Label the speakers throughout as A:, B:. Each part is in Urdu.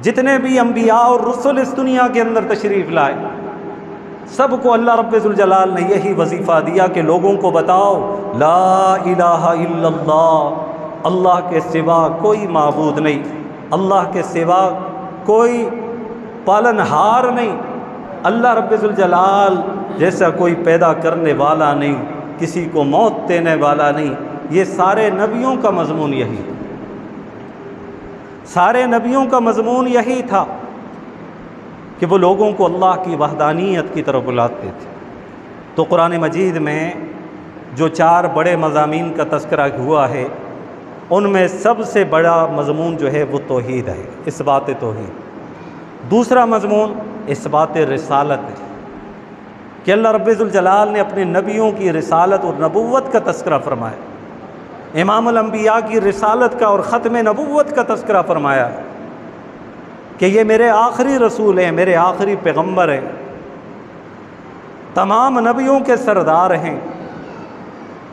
A: جتنے بھی انبیاء اور رسل اس دنیا کے اندر تشریف لائے، سب کو اللہ رب ذوالجلال نے یہی وظیفہ دیا کہ لوگوں کو بتاؤ لا الہ الا اللہ، اللہ کے سوا کوئی معبود نہیں، اللہ کے سوا کوئی پالنہار نہیں، اللہ رب ذوالجلال جیسا کوئی پیدا کرنے والا نہیں، کسی کو موت دینے والا نہیں۔ یہ سارے نبیوں کا مضمون یہی تھا، سارے نبیوں کا مضمون یہی تھا کہ وہ لوگوں کو اللہ کی وحدانیت کی طرف بلاتے تھے۔ تو قرآن مجید میں جو 4 بڑے مضامین کا تذکرہ ہوا ہے، ان میں سب سے بڑا مضمون جو ہے وہ توحید ہے، اثبات توحید۔ دوسرا مضمون اثبات رسالت ہے کہ اللہ رب ذوالجلال نے اپنے نبیوں کی رسالت اور نبوت کا تذکرہ فرمایا، امام الانبیاء کی رسالت کا اور ختم نبوت کا تذکرہ فرمایا کہ یہ میرے آخری رسول ہیں، میرے آخری پیغمبر ہیں، تمام نبیوں کے سردار ہیں۔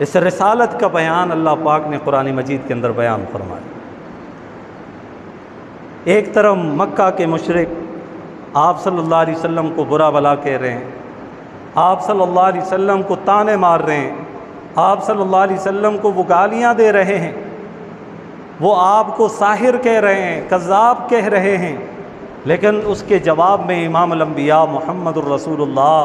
A: اس رسالت کا بیان اللہ پاک نے قرآن مجید کے اندر بیان فرمایا۔ ایک طرف مکہ کے مشرک آپ صلی اللہ علیہ وسلم کو برا بلا کہہ رہے ہیں، آپ صلی اللہ علیہ وسلم کو تانے مار رہے ہیں، آپ صلی اللہ علیہ وسلم کو وہ گالیاں دے رہے ہیں، وہ آپ کو ساحر کہہ رہے ہیں، کذاب کہہ رہے ہیں، لیکن اس کے جواب میں امام الانبیاء محمد الرسول اللہ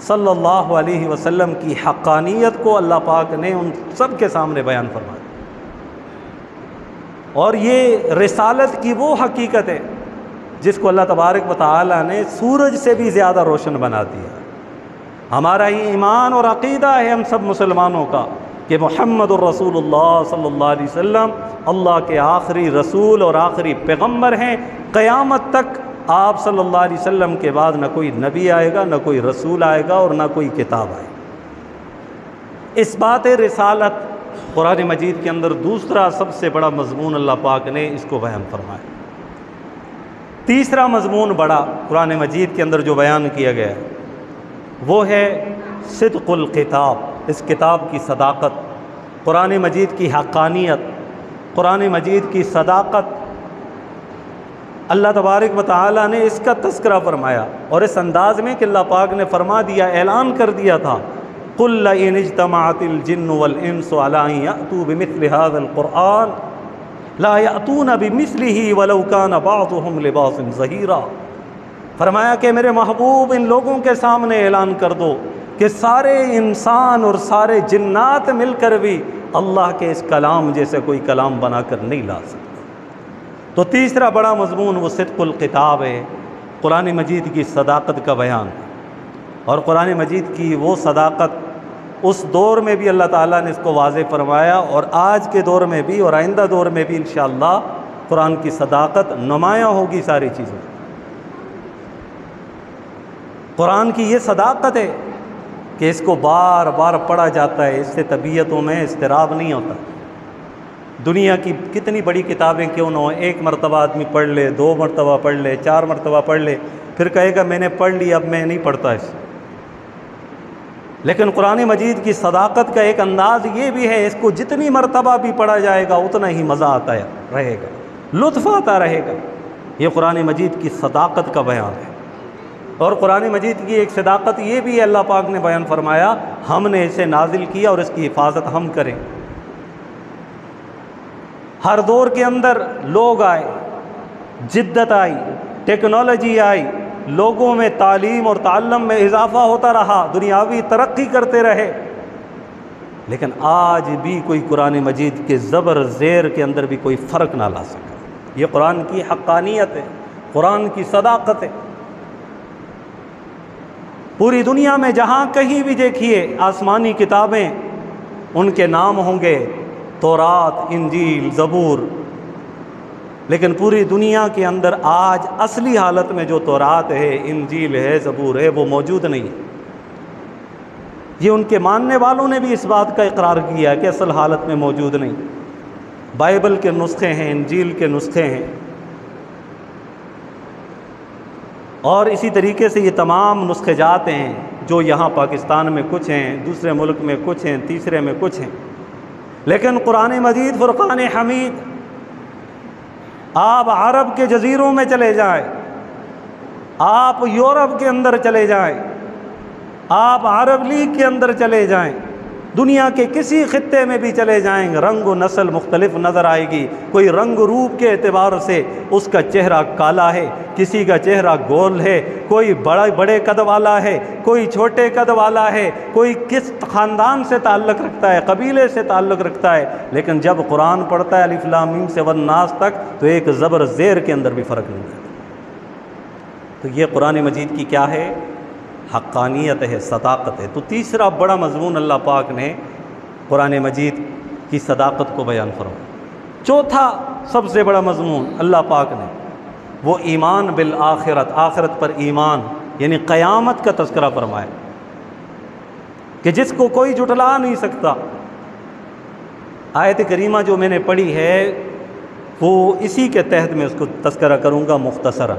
A: صلی اللہ علیہ وسلم کی حقانیت کو اللہ پاک نے ان سب کے سامنے بیان فرمایا۔ اور یہ رسالت کی وہ حقیقت ہے جس کو اللہ تبارک و تعالی نے سورج سے بھی زیادہ روشن بنا دیا۔ ہمارا یہ ایمان اور عقیدہ ہے ہم سب مسلمانوں کا کہ محمد الرسول اللہ صلی اللہ علیہ وسلم اللہ کے آخری رسول اور آخری پیغمبر ہیں۔ قیامت تک آپ صلی اللہ علیہ وسلم کے بعد نہ کوئی نبی آئے گا، نہ کوئی رسول آئے گا، اور نہ کوئی کتاب آئے گا۔ اس بات رسالت قرآن مجید کے اندر دوسرا سب سے بڑا مضمون اللہ پاک نے اس کو بیان فرمایا۔ تیسرا مضمون بڑا قرآن مجید کے اندر جو بیان کیا گیا ہے وہ ہے صدق الکتاب، اس کتاب کی صداقت، قرآن مجید کی حقانیت، قرآن مجید کی صداقت۔ اللہ تبارک و تعالی نے اس کا تذکرہ فرمایا اور اس انداز میں کہ اللہ پاک نے فرما دیا، اعلان کر دیا تھا قُلْ لَئِنِ اجْتَمَعَتِ الْجِنُّ وَالْإِنسُ عَلَىٰ أَن يَأْتُوا بِمِثْلِ هَٰذَا الْقُرْآنِ لَا يَأْتُونَ بِمِثْلِهِ وَلَوْ كَانَ بَعْضُهُمْ لِبَعْضٍ ظَهِيرًا۔ فرمایا کہ میرے محبوب ان لوگوں کے سامنے اعلان کر دو کہ سارے انسان اور سارے جنات مل کر بھی اللہ کے اس کلام جیسے کوئی کلام بنا کر نہیں لا سکتے۔ تو تیسرا بڑا مضمون وہ صدق الکتاب ہے، قرآن مجید کی صداقت کا بیان۔ اور قرآن مجید کی وہ صداقت اس دور میں بھی اللہ تعالیٰ نے اس کو واضح فرمایا، اور آج کے دور میں بھی اور آئندہ دور میں بھی انشاءاللہ قرآن کی صداقت نمایاں ہوگی ساری چیزوں۔ قرآن کی یہ صداقت ہے کہ اس کو بار بار پڑھا جاتا ہے، اس سے طبیعتوں میں اضطراب نہیں ہوتا۔ دنیا کی کتنی بڑی کتابیں کیوں نہ ہوں، ایک مرتبہ آدمی پڑھ لے، 2 مرتبہ پڑھ لے، 4 مرتبہ پڑھ لے، پھر کہے گا میں نے پڑھ لی اب میں نہیں پڑھتا اس۔ لیکن قرآن مجید کی صداقت کا ایک انداز یہ بھی ہے، اس کو جتنی مرتبہ بھی پڑھا جائے گا اتنا ہی مزہ آتا رہے گا، لطف آتا رہے گا۔ یہ قرآن مجید کی صداقت کا بیان ہے۔ اور قرآن مجید کی ایک صداقت یہ بھی ہے، اللہ پاک نے بیان فرمایا ہم نے اسے نازل کیا اور اس کی حفاظت ہم کریں۔ ہر دور کے اندر لوگ آئے، جدت آئی، ٹیکنالوجی آئی، لوگوں میں تعلیم اور تعلم میں اضافہ ہوتا رہا، دنیاوی ترقی کرتے رہے، لیکن آج بھی کوئی قرآن مجید کے زبر زیر کے اندر بھی کوئی فرق نہ لا سکا۔ یہ قرآن کی حقانیت ہے، قرآن کی صداقت ہے۔ پوری دنیا میں جہاں کہیں بھی دیکھیے آسمانی کتابیں، ان کے نام ہوں گے تورات، انجیل، زبور، لیکن پوری دنیا کے اندر آج اصلی حالت میں جو تورات ہے، انجیل ہے، زبور ہے، وہ موجود نہیں۔ یہ ان کے ماننے والوں نے بھی اس بات کا اقرار کیا کہ اصل حالت میں موجود نہیں۔ بائبل کے نسخے ہیں، انجیل کے نسخے ہیں، اور اسی طریقے سے یہ تمام نسخے جات ہیں جو یہاں پاکستان میں کچھ ہیں، دوسرے ملک میں کچھ ہیں، تیسرے میں کچھ ہیں، لیکن قرآن مجید فرقان حمید آپ عرب کے جزیروں میں چلے جائیں، آپ یورپ کے اندر چلے جائیں، آپ عرب لیگ کے اندر چلے جائیں، دنیا کے کسی خطے میں بھی چلے جائیں، رنگ و نسل مختلف نظر آئے گی۔ کوئی رنگ روپ کے اعتبار سے اس کا چہرہ کالا ہے، کسی کا چہرہ گول ہے، کوئی بڑے قد والا ہے، کوئی چھوٹے قد والا ہے، کوئی کس خاندان سے تعلق رکھتا ہے، قبیلے سے تعلق رکھتا ہے، لیکن جب قرآن پڑھتا ہے الف لام میم سے والناس تک تو ایک زبر زیر کے اندر بھی فرق نہیں ہے۔ تو یہ قرآن مجید کی کیا ہے؟ حقانیت ہے، صداقت ہے۔ تو تیسرا بڑا مضمون اللہ پاک نے قرآن مجید کی صداقت کو بیان فرمایا۔ چوتھا سب سے بڑا مضمون اللہ پاک نے وہ ایمان بالآخرت، آخرت پر ایمان یعنی قیامت کا تذکرہ فرمایا کہ جس کو کوئی جھٹلا نہیں سکتا۔ آیت کریمہ جو میں نے پڑھی ہے وہ اسی کے تحت میں اس کو تذکرہ کروں گا مختصرا۔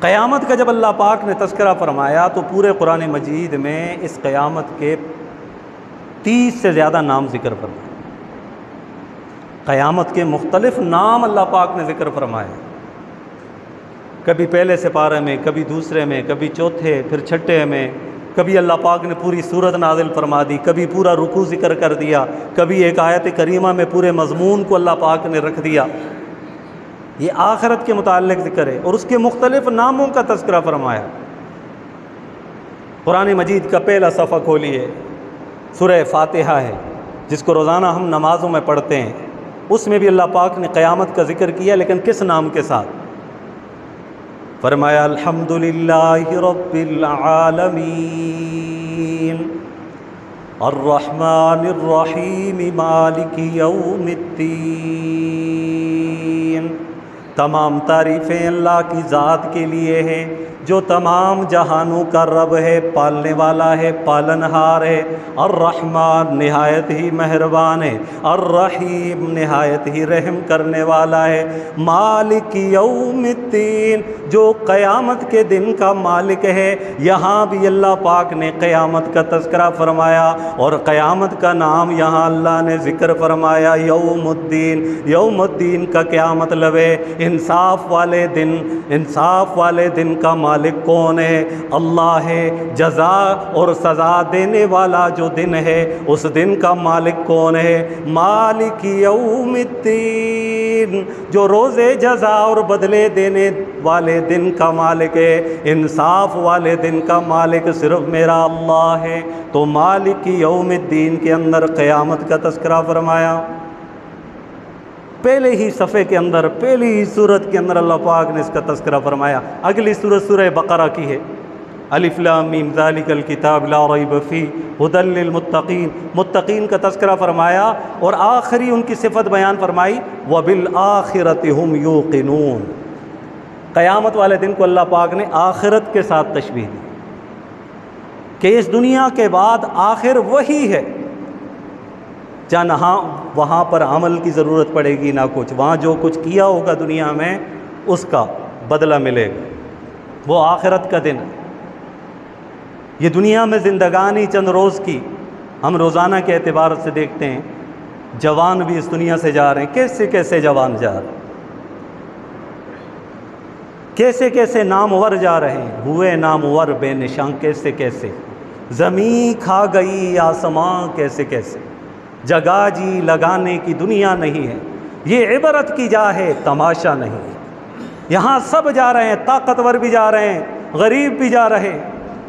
A: قیامت کا جب اللہ پاک نے تذکرہ فرمایا تو پورے قرآن مجید میں اس قیامت کے 30 سے زیادہ نام ذکر فرمائے، قیامت کے مختلف نام اللہ پاک نے ذکر فرمائے، کبھی پہلے سپارے میں، کبھی دوسرے میں، کبھی چوتھے، پھر چھٹے میں، کبھی اللہ پاک نے پوری سورت نازل فرما دی، کبھی پورا رکوع ذکر کر دیا، کبھی ایک آیت کریمہ میں پورے مضمون کو اللہ پاک نے رکھ دیا۔ یہ آخرت کے متعلق ذکر ہے اور اس کے مختلف ناموں کا تذکرہ فرمایا۔ قرآن مجید کا پہلا صفحہ کھولیے، سورہ فاتحہ ہے جس کو روزانہ ہم نمازوں میں پڑھتے ہیں، اس میں بھی اللہ پاک نے قیامت کا ذکر کیا، لیکن کس نام کے ساتھ؟ فرمایا الحمدللہ رب العالمین الرحمن الرحیم مالک یوم الدین۔ تمام تعریفیں اللہ کی ذات کے لیے ہیں جو تمام جہانوں کا رب ہے، پالنے والا ہے، پالنہار ہے۔ الرحمن نہایت ہی مہربان ہے، الرحیم نہایت ہی رحم کرنے والا ہے، مالک یوم الدین جو قیامت کے دن کا مالک ہے۔ یہاں بھی اللہ پاک نے قیامت کا تذکرہ فرمایا اور قیامت کا نام یہاں اللہ نے ذکر فرمایا یوم الدین۔ یوم الدین کا کیا مطلب ہے؟ انصاف والے دن۔ انصاف والے دن کا مالک کون ہے؟ اللہ ہے۔ جزا اور سزا دینے والا جو دن ہے اس دن کا مالک کون ہے؟ مالک یوم الدین جو روز جزا اور بدلے دینے والے دن کا مالک ہے۔ انصاف والے دن کا مالک صرف میرا اللہ ہے۔ تو مالک یوم الدین کے اندر قیامت کا تذکرہ فرمایا۔ پہلے ہی صفحے کے اندر، پہلی ہی سورت کے اندر اللہ پاک نے اس کا تذکرہ فرمایا۔ اگلی سورت سورہ بقرہ کی ہے، الف لام میم ذالک الکتاب لا ریب فیہ ھدی للمتقین۔ متقین کا تذکرہ فرمایا اور آخری ان کی صفت بیان فرمائی، وبالآخرۃ ھم یوقنون۔ قیامت والے دن کو اللہ پاک نے آخرت کے ساتھ تشبیہ دی کہ اس دنیا کے بعد آخر وہی ہے، جہاں وہاں پر عمل کی ضرورت پڑے گی نہ کچھ، وہاں جو کچھ کیا ہوگا دنیا میں اس کا بدلہ ملے گا، وہ آخرت کا دن ہے۔ یہ دنیا میں زندگانی چند روز کی، ہم روزانہ کے اعتبار سے دیکھتے ہیں جوان بھی اس دنیا سے جا رہے ہیں، کیسے کیسے جوان جا رہے ہیں، کیسے کیسے نامور جا رہے ہیں، ہوئے نامور بے نشان کیسے کیسے، زمین کھا گئی آسماں کیسے کیسے، جگہ جی لگانے کی دنیا نہیں ہے، یہ عبرت کی جا ہے تماشا نہیں ہے۔ یہاں سب جا رہے ہیں، طاقتور بھی جا رہے ہیں، غریب بھی جا رہے ہیں،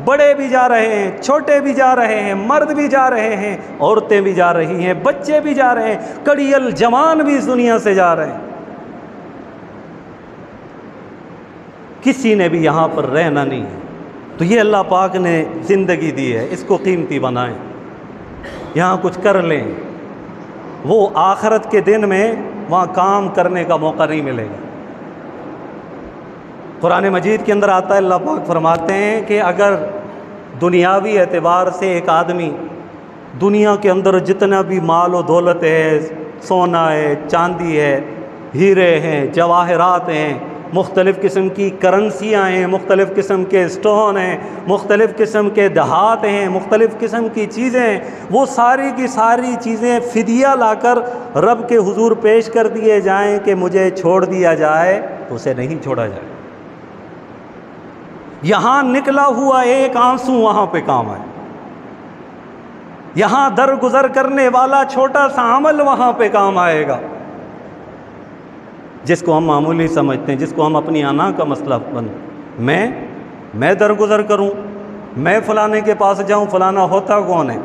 A: بڑے بھی جا رہے ہیں، چھوٹے بھی جا رہے ہیں، مرد بھی جا رہے ہیں، عورتیں بھی جا رہی ہیں، بچے بھی جا رہے ہیں، کڑیل جوان بھی اس دنیا سے جا رہے ہیں۔ کسی نے بھی یہاں پر رہنا نہیں ہے۔ تو یہ اللہ پاک نے زندگی دی ہے، اس کو قیمتی بنائیں، یہاں کچھ کر لیں، وہ آخرت کے دن میں وہاں کام کرنے کا موقع نہیں ملے گا۔ قرآن مجید کے اندر آتا ہے، اللہ پاک فرماتے ہیں کہ اگر دنیاوی اعتبار سے ایک آدمی دنیا کے اندر جتنا بھی مال و دولت ہے، سونا ہے، چاندی ہے، ہیرے ہیں، جواہرات ہیں، مختلف قسم کی کرنسیاں ہیں، مختلف قسم کے اسٹون ہیں، مختلف قسم کے دہات ہیں، مختلف قسم کی چیزیں ہیں، وہ ساری کی ساری چیزیں فدیہ لا کر رب کے حضور پیش کر دیے جائیں کہ مجھے چھوڑ دیا جائے تو اسے نہیں چھوڑا جائے۔ یہاں نکلا ہوا ایک آنسو وہاں پہ کام آئے، یہاں درگزر کرنے والا چھوٹا سا عمل وہاں پہ کام آئے گا، جس کو ہم معمولی سمجھتے ہیں، جس کو ہم اپنی انا کا مسئلہ میں درگزر کروں، میں فلانے کے پاس جاؤں، فلانا ہوتا کون ہے؟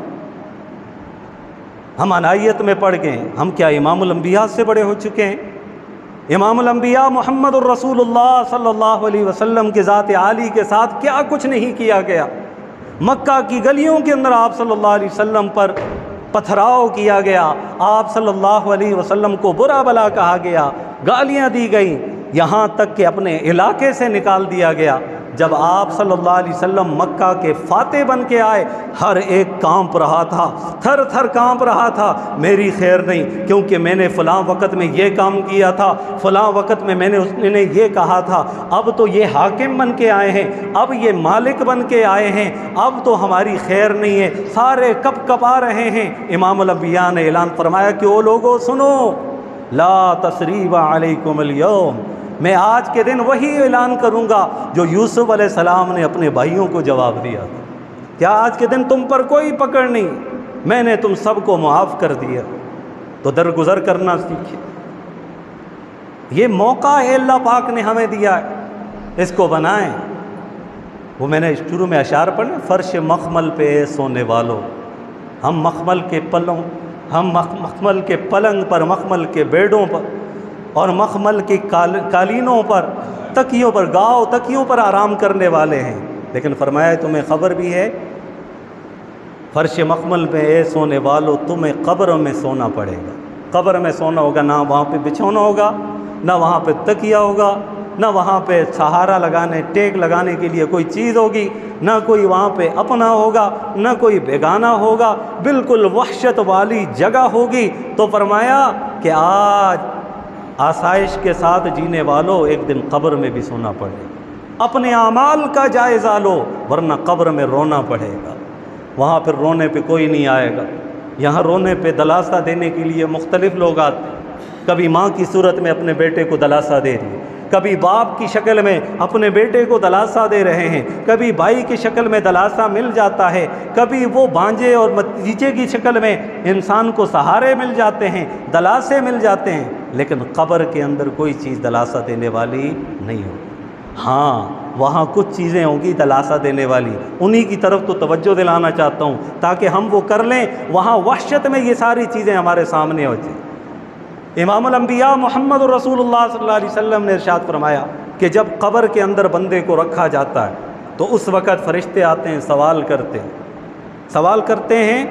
A: ہم انائیت میں پڑ گئے، ہم کیا امام الانبیاء سے بڑے ہو چکے ہیں؟ امام الانبیاء محمد الرسول اللہ صلی اللہ علیہ وسلم کے ذات عالی کے ساتھ کیا کچھ نہیں کیا گیا۔ مکہ کی گلیوں کے اندر آپ صلی اللہ علیہ وسلم پر پتھراؤ کیا گیا، آپ صلی اللہ علیہ وسلم کو برا بلا کہا گیا، گالیاں دی گئیں، یہاں تک کہ اپنے علاقے سے نکال دیا گیا۔ جب آپ صلی اللہ علیہ وسلم مکہ کے فاتح بن کے آئے، ہر ایک کانپ رہا تھا، تھر تھر کانپ رہا تھا، میری خیر نہیں، کیونکہ میں نے فلاں وقت میں یہ کام کیا تھا، فلاں وقت میں نے اس نے یہ کہا تھا، اب تو یہ حاکم بن کے آئے ہیں، اب یہ مالک بن کے آئے ہیں، اب تو ہماری خیر نہیں ہے، سارے کپ کپا رہے ہیں۔ امام الانبیاء نے اعلان فرمایا کہ او لوگو سنو، لا تثریب علیکم اليوم، میں آج کے دن وہی اعلان کروں گا جو یوسف علیہ السلام نے اپنے بھائیوں کو جواب دیا تھا، کیا آج کے دن تم پر کوئی پکڑ نہیں، میں نے تم سب کو معاف کر دیا، تو درگزر کرنا سیکھیں۔ یہ موقع ہے اللہ پاک نے ہمیں دیا ہے، اس کو بنائیں۔ وہ میں نے شروع میں اشعار پڑھے، فرش مخمل پہ سونے والوں، ہم مخمل کے پلنگ پر، مخمل کے بیڈوں پر اور مخمل کی قالینوں پر، تکیوں پر، گاؤ تکیوں پر آرام کرنے والے ہیں، لیکن فرمایا تمہیں خبر بھی ہے، فرش مخمل پہ اے سونے والو تمہیں قبر میں سونا پڑے گا۔ قبر میں سونا ہوگا، نہ وہاں پہ بچھونا ہوگا، نہ وہاں پہ تکیا ہوگا، نہ وہاں پہ سہارا لگانے، ٹیک لگانے کے لیے کوئی چیز ہوگی، نہ کوئی وہاں پہ اپنا ہوگا، نہ کوئی بیگانہ ہوگا، بالکل وحشت والی جگہ ہوگی۔ تو فرمایا کہ آج آسائش کے ساتھ جینے والو ایک دن قبر میں بھی سونا پڑے گا، اپنے اعمال کا جائزہ لو ورنہ قبر میں رونا پڑے گا، وہاں پھر رونے پہ کوئی نہیں آئے گا۔ یہاں رونے پہ دلاسا دینے کے لیے مختلف لوگ آتے ہیں، کبھی ماں کی صورت میں اپنے بیٹے کو دلاسا دے رہی ہے، کبھی باپ کی شکل میں اپنے بیٹے کو دلاسا دے رہے ہیں، کبھی بھائی کی شکل میں دلاسا مل جاتا ہے، کبھی وہ بھانجے اور بھتیجے کی شکل میں انسان کو سہارے مل جاتے ہیں، دلاسے مل جاتے ہیں، لیکن قبر کے اندر کوئی چیز دلاسا دینے والی نہیں ہوگی۔ ہاں وہاں کچھ چیزیں ہوں گی دلاسا دینے والی، انہی کی طرف تو توجہ دلانا چاہتا ہوں تاکہ ہم وہ کر لیں۔ وہاں وحشت میں یہ ساری چیزیں ہمارے سامنے ہو جائیں۔ امام الانبیاء محمد رسول اللہ صلی اللہ علیہ وسلم نے ارشاد فرمایا کہ جب قبر کے اندر بندے کو رکھا جاتا ہے تو اس وقت فرشتے آتے ہیں، سوال کرتے ہیں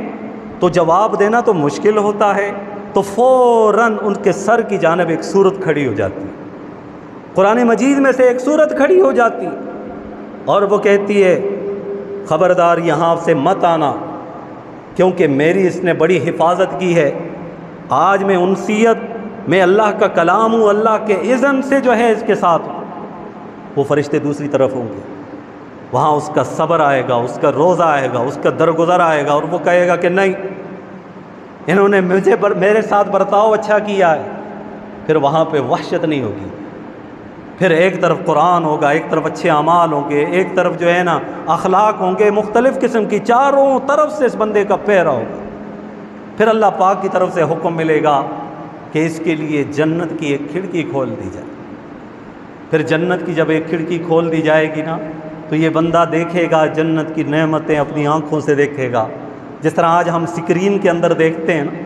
A: تو جواب دینا تو مشکل ہوتا ہے، تو فوراً ان کے سر کی جانب ایک صورت کھڑی ہو جاتی ہے، قرآن مجید میں سے ایک صورت کھڑی ہو جاتی اور وہ کہتی ہے خبردار یہاں سے مت آنا، کیونکہ میری اس نے بڑی حفاظت کی ہے، آج میں انسیت میں اللہ کا کلام ہوں، اللہ کے اذن سے جو ہے اس کے ساتھ ہوں۔ وہ فرشتے دوسری طرف ہوں گے، وہاں اس کا صبر آئے گا، اس کا روزہ آئے گا، اس کا درگزر آئے گا، اور وہ کہے گا کہ نہیں انہوں نے میرے ساتھ برتاؤ اچھا کیا ہے۔ پھر وہاں پہ وحشت نہیں ہوگی، پھر ایک طرف قرآن ہوگا، ایک طرف اچھے اعمال ہوں گے، ایک طرف جو ہے نا اخلاق ہوں گے، مختلف قسم کی چاروں طرف سے اس بندے کا پیرا ہوگا۔ پھر اللہ پاک کی طرف سے حکم ملے گا کہ اس کے لیے جنت کی ایک کھڑکی کھول دی جائے۔ پھر جنت کی جب ایک کھڑکی کھول دی جائے گی نا تو یہ بندہ دیکھے گا جنت کی نعمتیں، اپنی آنکھوں سے دیکھے گا، جس طرح آج ہم سکرین کے اندر دیکھتے ہیں نا،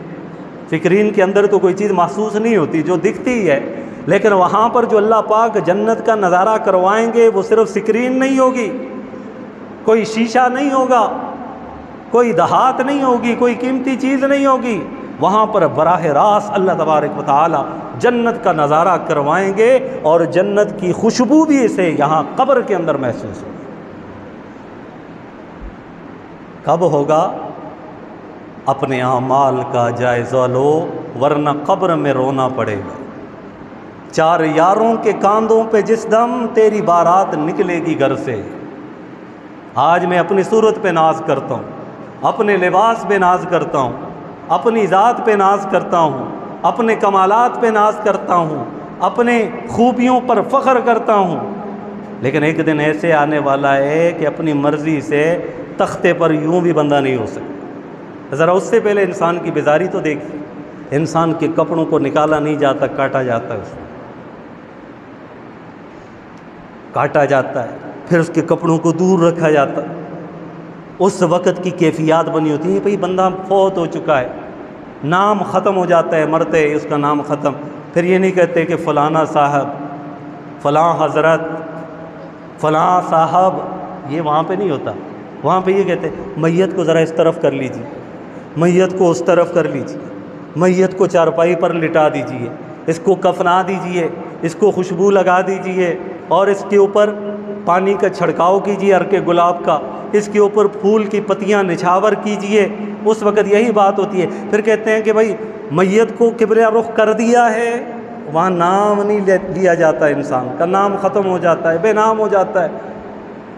A: سکرین کے اندر تو کوئی چیز محسوس نہیں ہوتی، جو دکھتی ہی ہے، لیکن وہاں پر جو اللہ پاک جنت کا نظارہ کروائیں گے وہ صرف سکرین نہیں ہوگی، کوئی شیشہ نہیں ہوگا، کوئی دہات نہیں ہوگی، کوئی قیمتی چیز نہیں ہوگی، وہاں پر براہ راست اللہ تبارک و تعالی جنت کا نظارہ کروائیں گے، اور جنت کی خوشبو بھی اسے یہاں قبر کے اندر محسوس ہوگی۔ کب ہوگا؟ اپنے اعمال کا جائزہ لو ورنہ قبر میں رونا پڑے گا۔ چار یاروں کے کاندھوں پہ جس دم تیری بارات نکلے گی گھر سے۔ آج میں اپنی صورت پہ ناز کرتا ہوں، اپنے لباس پہ ناز کرتا ہوں، اپنی ذات پہ ناز کرتا ہوں، اپنے کمالات پہ ناز کرتا ہوں، اپنے خوبیوں پر فخر کرتا ہوں، لیکن ایک دن ایسے آنے والا ہے کہ اپنی مرضی سے تختے پر یوں بھی بندہ نہیں ہو سکتا۔ ذرا اس سے پہلے انسان کی بیزاری تو دیکھیے، انسان کے کپڑوں کو نکالا نہیں جاتا، کاٹا جاتا ہے، اس کو کاٹا جاتا ہے، پھر اس کے کپڑوں کو دور رکھا جاتا ہے۔ اس وقت کی کیفیات بنی ہوتی ہے، بھئی بندہ فوت ہو چکا ہے، نام ختم ہو جاتا ہے، مرتے ہی اس کا نام ختم۔ پھر یہ نہیں کہتے کہ فلانا صاحب، فلاں حضرت، فلاں صاحب، یہ وہاں پہ نہیں ہوتا۔ وہاں پہ یہ کہتے ہیں میت کو ذرا اس طرف کر لیجیے، میت کو اس طرف کر لیجیے، میت کو چارپائی پر لٹا دیجیے، اس کو کفنا دیجیے، اس کو خوشبو لگا دیجیے، اور اس کے اوپر پانی کا چھڑکاؤ کیجیے عرق گلاب کا، اس کے اوپر پھول کی پتیاں نچھاور کیجیے۔ اس وقت یہی بات ہوتی ہے۔ پھر کہتے ہیں کہ بھائی میت کو قبلہ رخ کر دیا ہے، وہاں نام نہیں لیا جاتا، انسان کا نام ختم ہو جاتا ہے، بے نام ہو جاتا ہے۔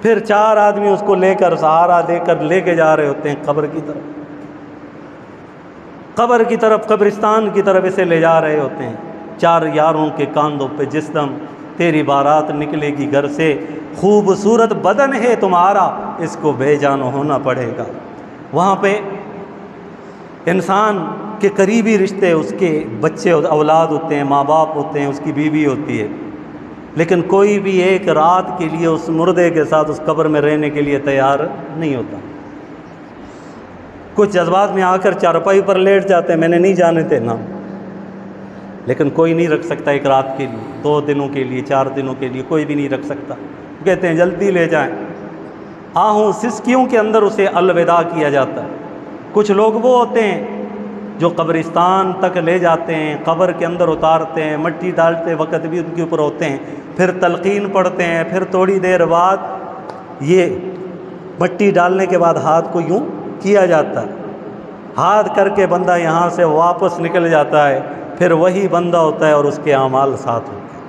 A: پھر چار آدمی اس کو لے کر، سہارا دے کر لے کے جا رہے ہوتے ہیں قبر کی طرف، قبر کی طرف، قبرستان کی طرف اسے لے جا رہے ہوتے ہیں۔ چار یاروں کے کاندھوں پہ جس دم تیری بارات نکلے گی گھر سے، خوبصورت بدن ہے تمہارا، اس کو بے جان ہونا پڑے گا۔ وہاں پہ انسان کے قریبی رشتے، اس کے بچے اولاد ہوتے ہیں، ماں باپ ہوتے ہیں، اس کی بیوی ہوتی ہے، لیکن کوئی بھی ایک رات کے لیے اس مردے کے ساتھ اس قبر میں رہنے کے لیے تیار نہیں ہوتا۔ کچھ جذبات میں آ کر چارپائی پر لیٹ جاتے ہیں، میں نے نہیں جانے دینا، لیکن کوئی نہیں رکھ سکتا ایک رات کے لیے، 2 دنوں کے لیے، 4 دنوں کے لیے، کوئی بھی نہیں رکھ سکتا۔ کہتے ہیں جلدی لے جائیں، آہوں سسکیوں کے اندر اسے الوداع کیا جاتا ہے۔ کچھ لوگ وہ ہوتے ہیں جو قبرستان تک لے جاتے ہیں، قبر کے اندر اتارتے ہیں، مٹی ڈالتے وقت بھی ان کے اوپر ہوتے ہیں، پھر تلقین پڑھتے ہیں، پھر تھوڑی دیر بعد یہ مٹی ڈالنے کے بعد ہاتھ کو یوں کیا جاتا ہے، ہاتھ کر کے بندہ یہاں سے واپس نکل جاتا ہے، پھر وہی بندہ ہوتا ہے اور اس کے اعمال ساتھ ہوتے ہیں۔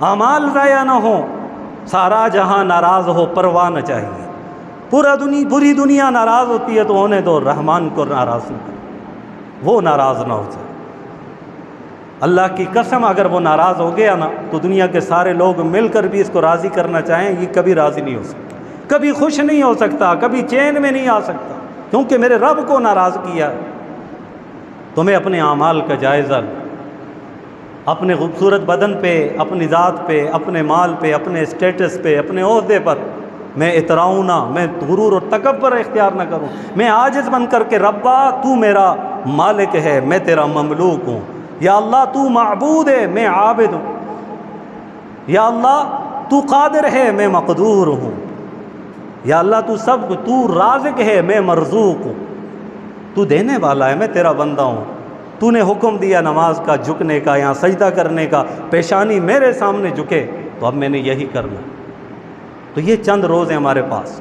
A: اعمال ضائع نہ ہو، سارا جہاں ناراض ہو، پرواہ نہ چاہیے۔ پوری دنیا ناراض ہوتی ہے تو ہونے دو، رحمان کو ناراض نہ کرو، وہ ناراض نہ ہو جائے۔ اللہ کی قسم اگر وہ ناراض ہو گیا نا تو دنیا کے سارے لوگ مل کر بھی اس کو راضی کرنا چاہیں، یہ کبھی راضی نہیں ہو سکتا، کبھی خوش نہیں ہو سکتا، کبھی چین میں نہیں آ سکتا، کیونکہ میرے رب کو ناراض کیا ہے۔ تمہیں اپنے اعمال کا جائزہ لو، اپنے خوبصورت بدن پہ، اپنی ذات پہ، اپنے مال پہ، اپنے اسٹیٹس پہ، اپنے عہدے پر میں اتراؤں نہ، میں غرور اور تکبر اختیار نہ کروں، میں عاجز بن کر کے ربا تو میرا مالک ہے، میں تیرا مملوک ہوں، یا اللہ تو معبود ہے، میں عابد ہوں، یا اللہ تو قادر ہے، میں مقدور ہوں، یا اللہ تو رازق ہے، میں مرزوق ہوں، تو دینے والا ہے، میں تیرا بندہ ہوں، تو نے حکم دیا نماز کا، جھکنے کا، یہاں سجدہ کرنے کا، پیشانی میرے سامنے جھکے، تو اب میں نے یہی کرنا۔ تو یہ چند روز ہیں ہمارے پاس،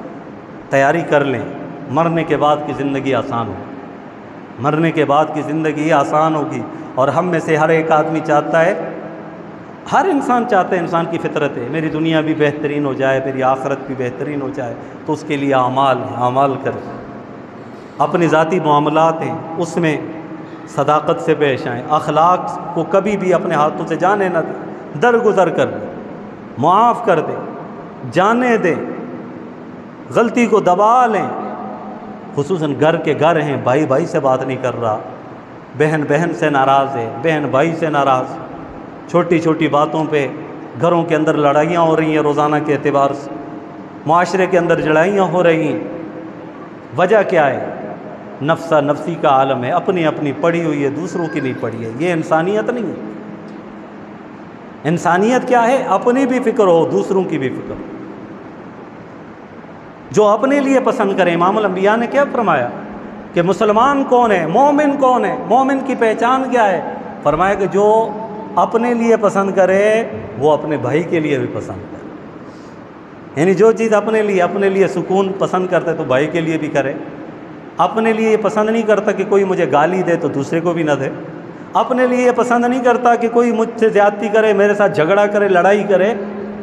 A: تیاری کر لیں، مرنے کے بعد کی زندگی آسان ہوگی، مرنے کے بعد کی زندگی آسان ہوگی، اور ہم میں سے ہر ایک آدمی چاہتا ہے، ہر انسان چاہتا ہے، انسان کی فطرت ہے، میری دنیا بھی بہترین ہو جائے، میری آخرت بھی بہترین ہو جائے، تو اس کے لیے اعمال کریں، اپنے ذاتی معاملات ہیں اس میں صداقت سے پیش آئیں، اخلاق کو کبھی بھی اپنے ہاتھوں سے جانے نہ دیں، درگزر کر دیں، معاف کر دیں، جانے دیں، غلطی کو دبا لیں۔ خصوصاً گھر ہیں، بھائی بھائی سے بات نہیں کر رہا، بہن بہن سے ناراض ہے، بہن بھائی سے ناراض، چھوٹی چھوٹی باتوں پہ گھروں کے اندر لڑائیاں ہو رہی ہیں، روزانہ کے اعتبار سے معاشرے کے اندر لڑائیاں ہو رہی ہیں۔ وجہ کیا ہے؟ نفسی کا عالم ہے، اپنی اپنی پڑی ہوئی ہے، دوسروں کی نہیں پڑی ہے، یہ انسانیت نہیں ہے۔ انسانیت کیا ہے؟ اپنی بھی فکر ہو، دوسروں کی بھی فکر ہو، جو اپنے لیے پسند کرے۔ امام الانبیاء نے کیا فرمایا کہ مسلمان کون ہے، مومن کون ہے، مومن کی پہچان کیا ہے؟ فرمایا کہ جو اپنے لیے پسند کرے وہ اپنے بھائی کے لیے بھی پسند کرے، یعنی جو چیز اپنے لیے سکون پسند کرتا ہے تو بھائی کے لیے بھی کرے، اپنے لیے یہ پسند نہیں کرتا کہ کوئی مجھے گالی دے تو دوسرے کو بھی نہ دے، اپنے لیے یہ پسند نہیں کرتا کہ کوئی مجھ سے زیادتی کرے، میرے ساتھ جھگڑا کرے، لڑائی کرے،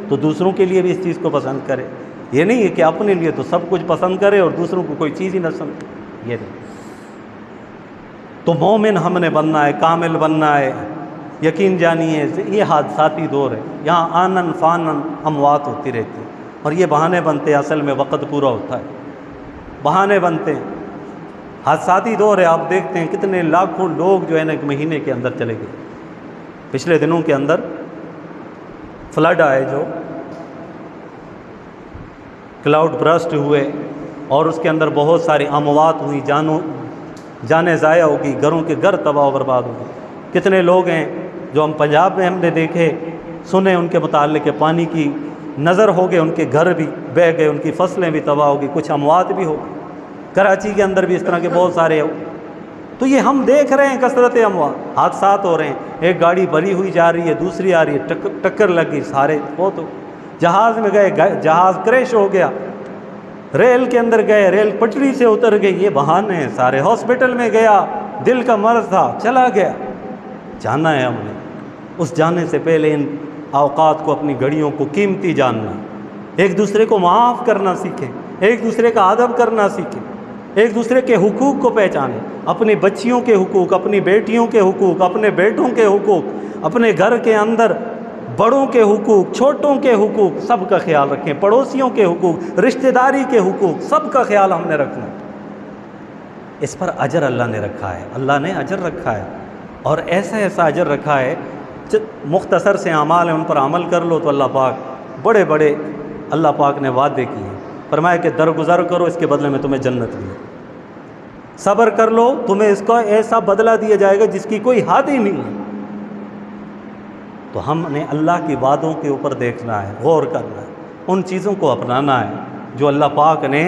A: تو دوسروں کے لیے بھی اس چیز کو پسند کرے۔ یہ نہیں ہے کہ اپنے لیے تو سب کچھ پسند کرے اور دوسروں کو کوئی چیز ہی نہ سمجھے، یہ نہیں۔ تو مومن ہم نے بننا ہے، کامل بننا ہے۔ یقین جانیے یہ حادثاتی دور ہے، یہاں آنن فانن اموات ہوتی رہتی ہے، اور یہ بہانے بنتے ہیں، اصل میں وقت پورا ہوتا ہے، بہانے بنتے ہیں۔ حادثاتی دور ہے، آپ دیکھتے ہیں کتنے لاکھوں لوگ جو ہے نا ایک مہینے کے اندر چلے گئے۔ پچھلے دنوں کے اندر فلڈ آئے، جو کلاؤڈ برسٹ ہوئے، اور اس کے اندر بہت ساری اموات ہوئی، جانیں ضائع ہوگی، گھروں کے گھر تباہ و برباد ہوگی۔ کتنے لوگ ہیں جو ہم پنجاب میں ہم نے دیکھے سنے، ان کے متعلق کہ پانی کی نظر ہو گئے، ان کے گھر بھی بہہ گئے، ان کی فصلیں بھی تباہ ہو گئی، کچھ اموات بھی ہو گئی۔ کراچی کے اندر بھی اس طرح کے بہت سارے تو یہ ہم دیکھ رہے ہیں کثرت اموات، حادثات ہو رہے ہیں، ایک گاڑی بھری ہوئی جا رہی ہے، دوسری آ رہی ہے، ٹکر لگ گئی، سارے بہت ہو۔ جہاز میں گئے، جہاز کریش ہو گیا، ریل کے اندر گئے، ریل پٹری سے اتر گئی، یہ بہانے ہیں سارے۔ ہاسپٹل میں گیا، دل کا مرض تھا، چلا گیا۔ جانا ہے ہم نے، اس جانے سے پہلے ان اوقات کو، اپنی گھڑیوں کو قیمتی جاننا، ایک دوسرے کو معاف کرنا سیکھیں، ایک دوسرے کا ادب کرنا سیکھیں، ایک دوسرے کے حقوق کو پہچانیں، اپنی بچیوں کے حقوق، اپنی بیٹیوں کے حقوق، اپنے بیٹوں کے حقوق، اپنے گھر کے اندر بڑوں کے حقوق، چھوٹوں کے حقوق، سب کا خیال رکھیں، پڑوسیوں کے حقوق، رشتہ داری کے حقوق، سب کا خیال ہم نے رکھنا ہے۔ اس پر اجر اللہ نے رکھا ہے، اللہ نے اجر رکھا ہے، اور ایسا ایسا اجر رکھا ہے، مختصر سے اعمال ہیں، ان پر عمل کر لو تو اللہ پاک بڑے بڑے اللہ پاک نے وعدے کیے ہیں۔ فرمایا کہ درگزر کرو، اس کے بدلے میں تمہیں جنت ملے، صبر کر لو، تمہیں اس کا ایسا بدلہ دیا جائے گا جس کی کوئی حد ہی نہیں ہے۔ تو ہم نے اللہ کی وعدوں کے اوپر دیکھنا ہے، غور کرنا ہے، ان چیزوں کو اپنانا ہے جو اللہ پاک نے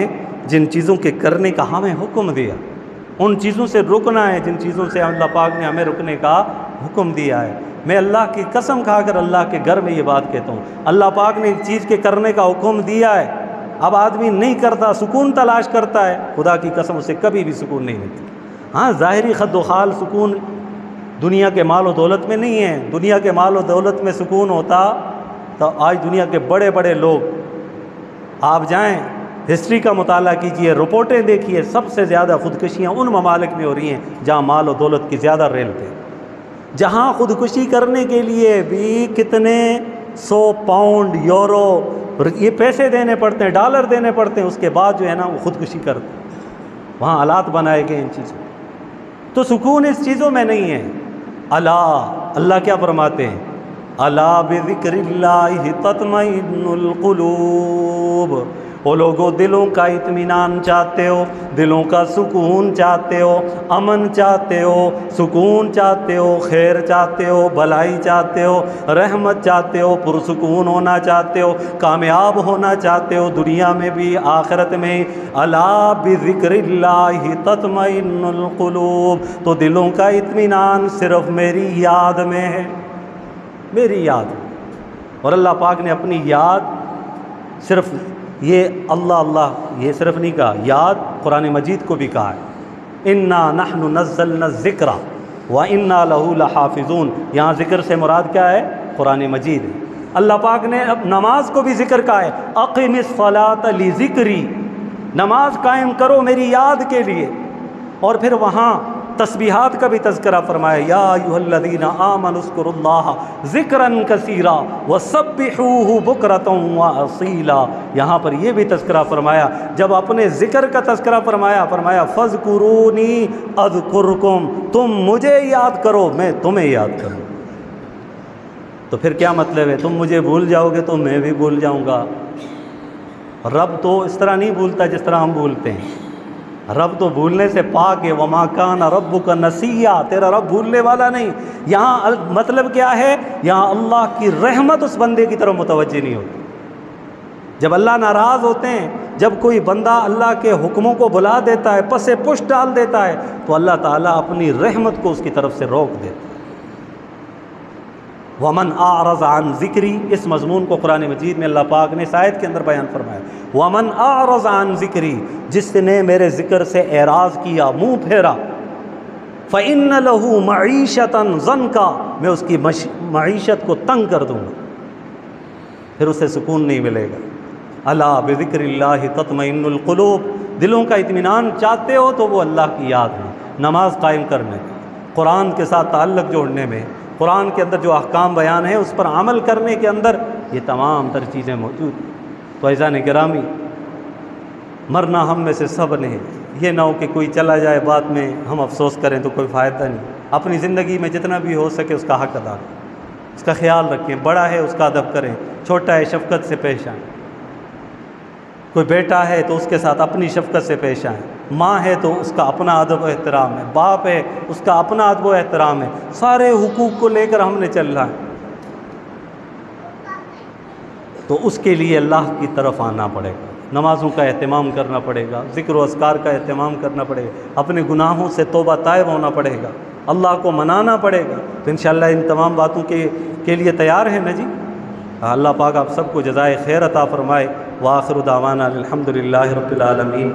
A: جن چیزوں کے کرنے کا ہمیں حکم دیا، ان چیزوں سے رکنا ہے جن چیزوں سے اللہ پاک نے ہمیں رکنے کا حکم دیا ہے۔ میں اللہ کی قسم کھا کر اللہ کے گھر میں یہ بات کہتا ہوں، اللہ پاک نے ایک چیز کے کرنے کا حکم دیا ہے، اب آدمی نہیں کرتا، سکون تلاش کرتا ہے، خدا کی قسم اسے کبھی بھی سکون نہیں ملتا۔ ہاں ظاہری خد و خال سکون دنیا کے مال و دولت میں نہیں ہے، دنیا کے مال و دولت میں سکون ہوتا تو آج دنیا کے بڑے بڑے لوگ، آپ جائیں ہسٹری کا مطالعہ کیجئے، رپورٹیں دیکھیے، سب سے زیادہ خودکشیاں ان ممالک میں ہو رہی ہیں جہاں مال و دولت کی زیادہ ریل پہ، جہاں خودکشی کرنے کے لیے بھی کتنے 100 پاؤنڈ، یورو، یہ پیسے دینے پڑتے ہیں، ڈالر دینے پڑتے ہیں، اس کے بعد جو ہے نا وہ خودکشی کرتے ہیں۔ وہاں حالات بنائے گئے ان چیزوں، تو سکون اس چیزوں میں نہیں ہے۔ اللہ کیا فرماتے ہیں؟ الا بذکر اللہ تطمئن القلوب۔ وہ لوگوں دلوں کا اطمینان چاہتے ہو، دلوں کا سکون چاہتے ہو، امن چاہتے ہو، سکون چاہتے ہو، خیر چاہتے ہو، بھلائی چاہتے ہو، رحمت چاہتے ہو، پرسکون ہونا چاہتے ہو، کامیاب ہونا چاہتے ہو دنیا میں بھی آخرت میں، الا بذکر اللہ تطمئن القلوب، تو دلوں کا اطمینان صرف میری یاد میں ہے، میری یاد۔ اور اللہ پاک نے اپنی یاد صرف یہ اللہ یہ صرف نہیں کہا، یاد قرآن مجید کو بھی کہا ہے، انا نحن نزلنا الذکر وانا لہ لحافظون۔ یہاں ذکر سے مراد کیا ہے؟ قرآن مجید ہے۔ اللہ پاک نے اب نماز کو بھی ذکر کہا ہے، اقم الصلاۃ لذکری، نماز قائم کرو میری یاد کے لیے۔ اور پھر وہاں تسبیحات کا بھی تذکرہ فرمایا، یا ایھا الذین آمنوا اذکروا اللہ ذکرا کثیرا وسبحوہ بکرۃ واصیلا۔ یہاں پر یہ بھی تذکرہ فرمایا، جب اپنے ذکر کا تذکرہ فرمایا فاذکرونی اذکرکم، تم مجھے یاد کرو میں تمہیں یاد کروں۔ تو پھر کیا مطلب ہے؟ تم مجھے بھول جاؤ گے تو میں بھی بھول جاؤں گا۔ رب تو اس طرح نہیں بھولتا جس طرح ہم بھولتے ہیں، رب تو بھولنے سے پاک ہے، وما کان ربک نسیا، تیرا رب بھولنے والا نہیں۔ یہاں مطلب کیا ہے؟ یہاں اللہ کی رحمت اس بندے کی طرف متوجہ نہیں ہوتی۔ جب اللہ ناراض ہوتے ہیں، جب کوئی بندہ اللہ کے حکموں کو بلا دیتا ہے، پس پشت ڈال دیتا ہے، تو اللہ تعالیٰ اپنی رحمت کو اس کی طرف سے روک دیتا ہے۔ وَمَنْ أَعْرَضَ عَنْ ذِكْرِي، اس مضمون کو قرآن مجید میں اللہ پاک نے اس آیت کے اندر بیان فرمایا، وَمَنْ أَعْرَضَ عَنْ ذِكْرِي، جس نے میرے ذکر سے اعراض کیا، منہ پھیرا، فَإِنَّ لَهُ مَعِيشَةً ضَنْكَا، میں اس کی معیشت کو تنگ کر دوں گا، پھر اسے سکون نہیں ملے گا۔ الا بذکر اللہ تطمئن القلوب، دلوں کا اطمینان چاہتے ہو تو وہ اللہ کی یاد میں، نماز قائم کرنے میں، قرآن کے ساتھ تعلق جوڑنے میں، قرآن کے اندر جو احکام بیان ہیں اس پر عمل کرنے کے اندر یہ تمام تر چیزیں موجود ہیں۔ تو عزیزان گرامی، مرنا ہم میں سے سب نے، یہ نہ ہو کہ کوئی چلا جائے بعد میں ہم افسوس کریں تو کوئی فائدہ نہیں۔ اپنی زندگی میں جتنا بھی ہو سکے اس کا حق ادا کریں، اس کا خیال رکھیں، بڑا ہے اس کا ادب کریں، چھوٹا ہے شفقت سے پیش آئیں، کوئی بیٹا ہے تو اس کے ساتھ اپنی شفقت سے پیش آئیں، ماں ہے تو اس کا اپنا ادب و احترام ہے، باپ ہے اس کا اپنا ادب و احترام ہے، سارے حقوق کو لے کر ہم نے چلنا ہے۔ تو اس کے لیے اللہ کی طرف آنا پڑے گا، نمازوں کا اہتمام کرنا پڑے گا، ذکر و اذکار کا اہتمام کرنا پڑے گا، اپنے گناہوں سے توبہ طائب ہونا پڑے گا، اللہ کو منانا پڑے گا۔ تو انشاءاللہ ان تمام باتوں کے لیے تیار ہے نا جی؟ اللہ پاک آپ سب کو جزائے خیر عطا فرمائے۔ وآخر دعوانا الحمدللہ رب العالمین۔